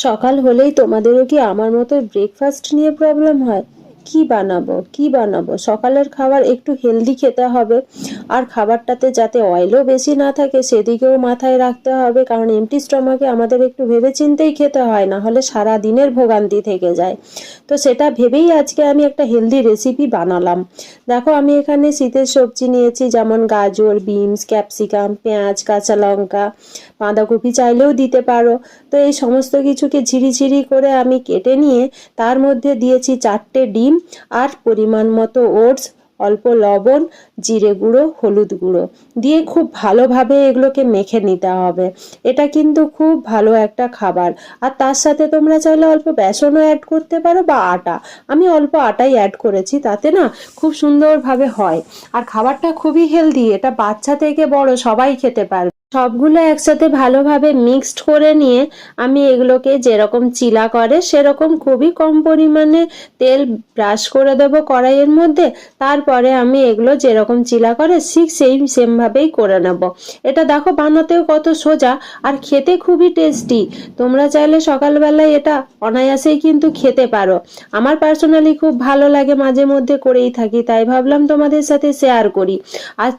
সকাল হলেই তোমাদেরও কি আমার মতো ব্রেকফাস্ট নিয়ে প্রবলেম হয়? কি বানাবো সকালের খাবার একটু হেলদি খেতে হবে। আর খাবারটাতে যাতে অয়েলও বেশি না থাকে সেদিকেও মাথায় রাখতে হবে, কারণ এমটি স্টমাকে আমাদের একটু ভেবেচিন্তেই খেতে হয়, না হলে সারা দিনের ভোগান্তি থেকে যায়। তো সেটা ভেবেই আজকে আমি একটা হেলদি রেসিপি বানালাম। দেখো, আমি এখানে শীতের সবজি নিয়েছি, যেমন গাজর, বিনস, ক্যাপসিকাম, পেঁয়াজ, কাঁচা লঙ্কা, বাঁধাকপি চাইলেও দিতে পারো। তো এই সমস্ত কিছুকে ঝিরিঝিরি করে আমি কেটে নিয়ে তার মধ্যে দিয়েছি 4টে ডিম আর পরিমাণ মতো ওটস, অল্প লবণ, জিরে গুঁড়ো, হলুদ গুঁড়ো দিয়ে খুব ভালোভাবে এগুলোকে মেখে নিতে হবে। এটা কিন্তু খুব ভালো একটা খাবার। আর তার সাথে তোমরা চাইলে অল্প বেসনও অ্যাড করতে পারো বা আটা। আমি অল্প আটাই অ্যাড করেছি, তাতে না খুব সুন্দরভাবে হয়। আর খাবারটা খুবই হেলদি, এটা বাচ্চা থেকে বড় সবাই খেতে পারবে। সবগুলো একসাথে ভালোভাবে মিক্সড করে নিয়ে আমি এগুলোকে যেরকম চিলা করে সেরকম খুবই কম পরিমাণে তেল ব্রাশ করে দেবো কড়াইয়ের মধ্যে। তারপরে আমি এগুলো যেরকম চিলা করে ঠিক সেমভাবেই করে নেব। এটা দেখো বানাতেও কত সোজা আর খেতে খুবই টেস্টি। তোমরা চাইলে সকালবেলায় এটা অনায়াসেই কিন্তু খেতে পারো। আমার পার্সোনালি খুব ভালো লাগে, মাঝে মধ্যে করেই থাকি, তাই ভাবলাম তোমাদের সাথে শেয়ার করি। আর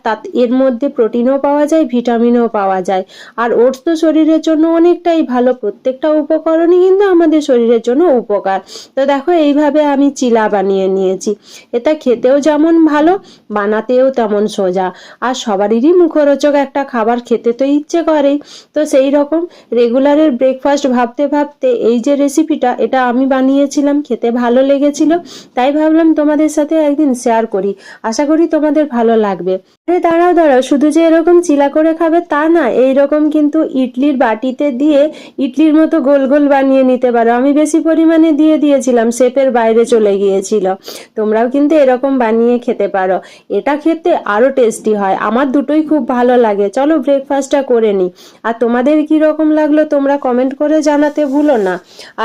এর মধ্যে প্রোটিনও পাওয়া যায়, ভিটামিনও পাওয়া যায়। আর ওটস তো শরীরের জন্য অনেকটাই ভালো, প্রত্যেকটা উপকরণই কিন্তু আমাদের শরীরের জন্য উপকার। তো দেখো, এইভাবে আমি চিলা বানিয়ে নিয়েছি। এটা খেতেও যেমন ভালো, বানাতেও তেমন সোজা। আর সবারই মুখরোচক একটা খাবার খেতে তো ইচ্ছে করেই। তো সেই রকম রেগুলারের ব্রেকফাস্ট ভাবতে ভাবতে এই যে রেসিপিটা, এটা আমি বানিয়েছিলাম, খেতে ভালো লেগেছিল, তাই ভাবলাম তোমাদের সাথে একদিন শেয়ার করি। আশা করি তোমাদের ভালো লাগবে। আরে দাঁড়াও দাঁড়াও, শুধু যে এরকম চিলা করে খাবে তা না, এইরকম কিন্তু ইডলির বাটিতে দিয়ে ইডলির মতো গোল গোল বানিয়ে নিতে পারো। আমি বেশি পরিমাণে দিয়ে দিয়েছিলাম, শেপের বাইরে চলে গিয়েছিল। তোমরাও কিন্তু এরকম বানিয়ে খেতে পারো, এটা খেতে আরো টেস্টি হয়। আমার দুটোই খুব ভালো লাগে। চলো ব্রেকফাস্টটা করে নিই। আর তোমাদের কি রকম লাগলো তোমরা কমেন্ট করে জানাতে ভুলো না।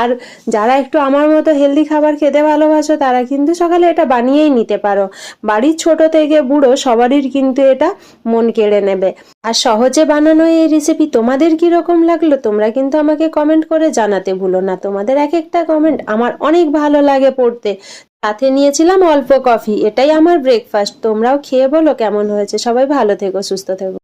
আর যারা একটু আমার মতো হেলদি খাবার খেতে ভালোবাসো তারা কিন্তু সকালে এটা বানিয়েই নিতে পারো। বাড়ির ছোট থেকে বুড়ো সবারই কিন্তু এটা মন কেড়ে নেবে। আর সহজে বানানো এই রেসিপি তোমাদের কি রকম লাগলো তোমরা কিন্তু আমাকে কমেন্ট করে জানাতে ভুলো না। তোমাদের এক একটা কমেন্ট আমার অনেক ভালো লাগে পড়তে। সাথে নিয়েছিলাম অল্প কফি। এটাই আমার ব্রেকফাস্ট। তোমরাও খেয়ে বলো কেমন হয়েছে। সবাই ভালো থেকো, সুস্থ থেকো।